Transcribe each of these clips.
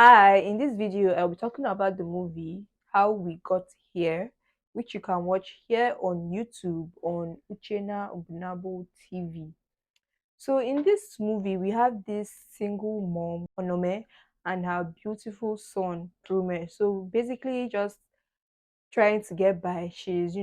Hi, in this video, I'll be talking about the movie How We Got Here, which you can watch here on YouTube on Uchena Ogunabo TV. So, in this movie, we have this single mom, Onome, and her beautiful son, Brume. So, basically, just trying to get by. She's,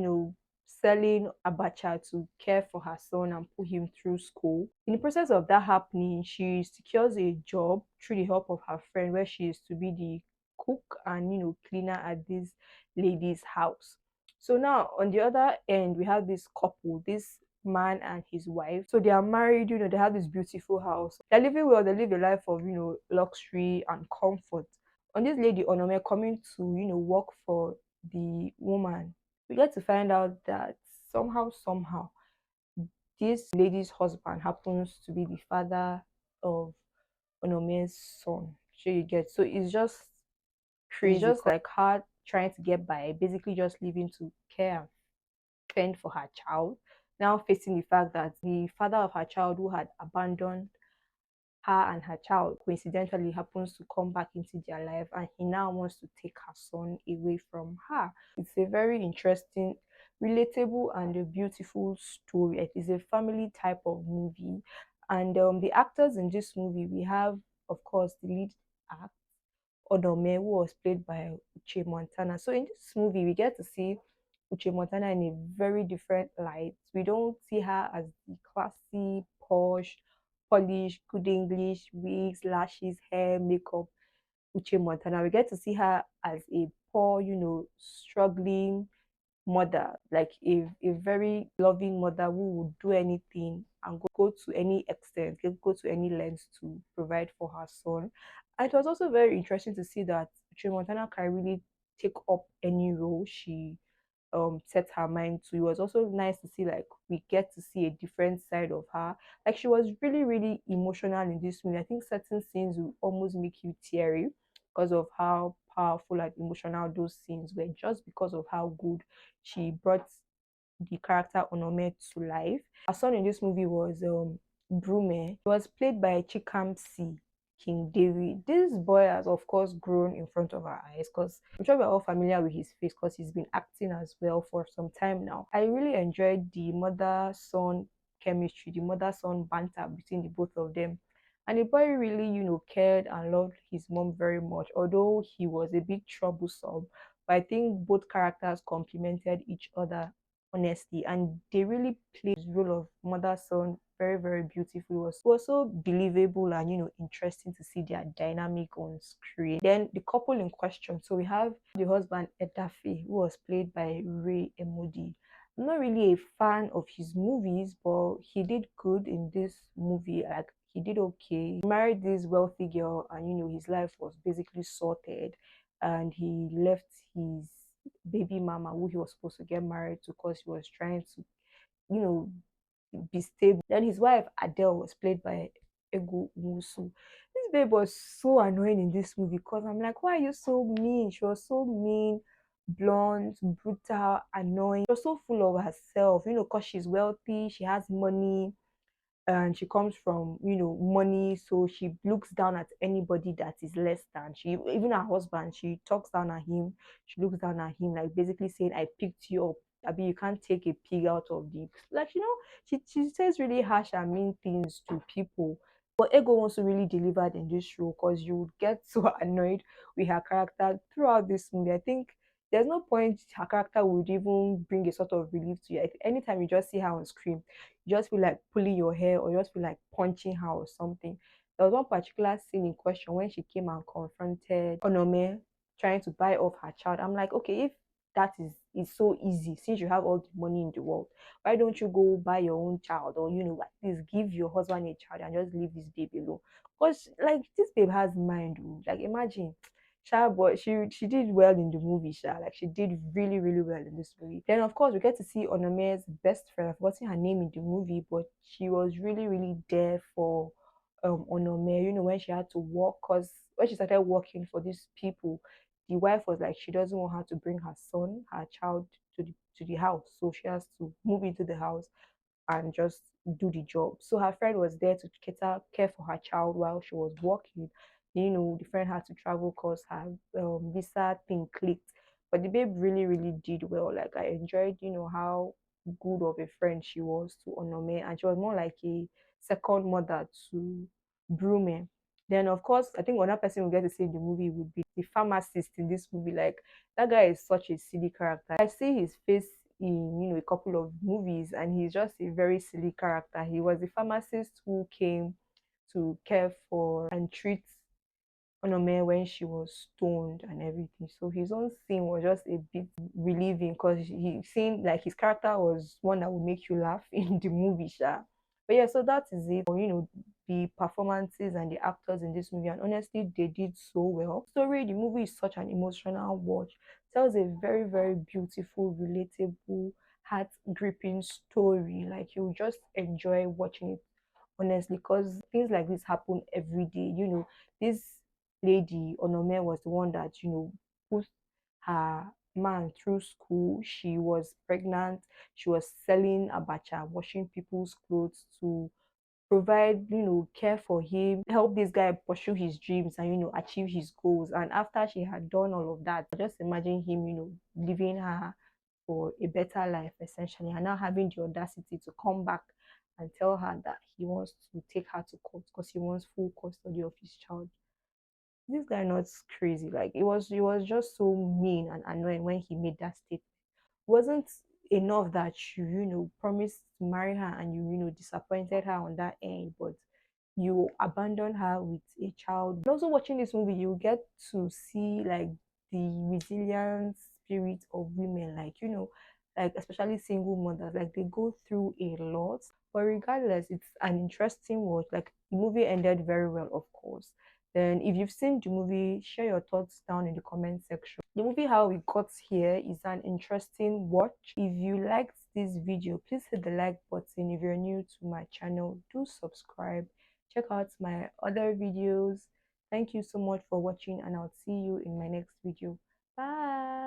selling abacha to care for her son and put him through school. In the process of that happening, she secures a job through the help of her friend where she is to be the cook and cleaner at this lady's house. So now on the other end, we have this couple, this man and his wife. So they are married, they have this beautiful house. They're living well, they live a life of, luxury and comfort. On this lady Onome coming to, work for the woman, we get to find out that somehow, this lady's husband happens to be the father of Onome's son. So you get, so it's Crazy. just like her trying to get by, basically just living to care and fend for her child. Now facing the fact that the father of her child, who had abandoned her and her child, coincidentally happens to come back into their life, and he now wants to take her son away from her. It's a very interesting, relatable, and a beautiful story. It is a family type of movie. And the actors in this movie, we have, of course, the lead act Odome, who was played by Uche Montana. So in this movie, we get to see Uche Montana in a very different light. We don't see her as the classy, posh, polished, good English, wigs, lashes, hair, makeup Uche Montana. We get to see her as a poor, struggling mother, like a very loving mother who would do anything and go to any extent, go to any length to provide for her son. And it was also very interesting to see that Uche Montana can really take up any role she set her mind to. It was also nice to see, like, we get to see a different side of her. Like, she was really emotional in this movie. I think certain scenes will almost make you teary because of how powerful and emotional those scenes were, just because of how good she brought the character Onome to life. Her son in this movie was Brume. He was played by Chikamsi King David. This boy has, of course, grown in front of our eyes because I'm sure we're all familiar with his face because he's been acting as well for some time now. I really enjoyed the mother son chemistry, the mother son banter between the both of them. And the boy really, cared and loved his mom very much, although he was a bit troublesome. But I think both characters complemented each other honestly, and they really played the role of mother son very beautiful. It was so believable and interesting to see their dynamic on screen. Then the couple in question, so we have the husband Edafe, who was played by Ray Emodi. I'm not really a fan of his movies, but he did good in this movie. Like, he did okay. He married this wealthy girl, and his life was basically sorted, and he left his baby mama, who he was supposed to get married to, because he was trying to, you know, be stable. Then his wife Adele was played by Ego Nwosu. This babe was so annoying in this movie because I'm like, why are you so mean? She was so mean, blunt, brutal, annoying. She was so full of herself, because she's wealthy, she has money, and she comes from money, so she looks down at anybody that is less than she. Even her husband, she talks down at him. She looks down at him, like basically saying, I picked you up. I mean, you can't take a pig out of the, like, she says really harsh and mean things to people. But Ego also really delivered in this show because you would get so annoyed with her character throughout this movie. I think there's no point her character would even bring a sort of relief to you. Like, anytime you just see her on screen, you just feel like pulling your hair, or you just feel like punching her or something. There was one particular scene in question when she came and confronted Onome trying to buy off her child. I'm like, okay, if that is so easy, since you have all the money in the world, why don't you go buy your own child, or at least give your husband a child and just leave this baby alone? Because, like, this babe has mind. Oh. Like, imagine. Sha, but she did well in the movie, Sha. Like, she did really well in this movie. Then of course we get to see Onome's best friend. I've forgotten her name in the movie, but she was really there for Onome, when she had to work, because when she started working for these people, the wife was like, she doesn't want her to bring her child to the house. So she has to move into the house and just do the job. So her friend was there to care for her child while she was working. The friend had to travel because her visa thing clicked. But the babe really, really did well. Like I enjoyed, how good of a friend she was to Onome, and she was more like a second mother to Brume. Then of course, I think another person we get to see in the movie would be the pharmacist in this movie. Like that guy is such a silly character. I see his face in a couple of movies, and he's just a very silly character. He was a pharmacist who came to care for and treat Onome when she was stoned and everything. So his own scene was just a bit relieving because he seemed like his character was one that would make you laugh in the movie, sha. But yeah, so that is it for the performances and the actors in this movie. And honestly, they did so well. Story, the movie is such an emotional watch. Tells a very, very beautiful, relatable, heart gripping story. Like you just enjoy watching it honestly, because things like this happen every day. This lady Onome was the one that put her man through school. She was pregnant. She was selling abacha, washing people's clothes to provide care for him, help this guy pursue his dreams and achieve his goals. And after she had done all of that, just imagine him leaving her for a better life essentially, and now having the audacity to come back and tell her that he wants to take her to court because he wants full custody of his child. This guy not crazy. Like it was just so mean and annoying when he made that statement. It wasn't enough that you promised to marry her and you disappointed her on that end, but you abandon her with a child. And also watching this movie, you get to see like the resilient spirit of women, like especially single mothers, like they go through a lot. But regardless, it's an interesting watch. Like the movie ended very well, of course. Then if you've seen the movie, share your thoughts down in the comment section. The movie How We Got Here is an interesting watch. If you liked this video, please hit the like button. If you're new to my channel, do subscribe. Check out my other videos. Thank you so much for watching, and I'll see you in my next video. Bye.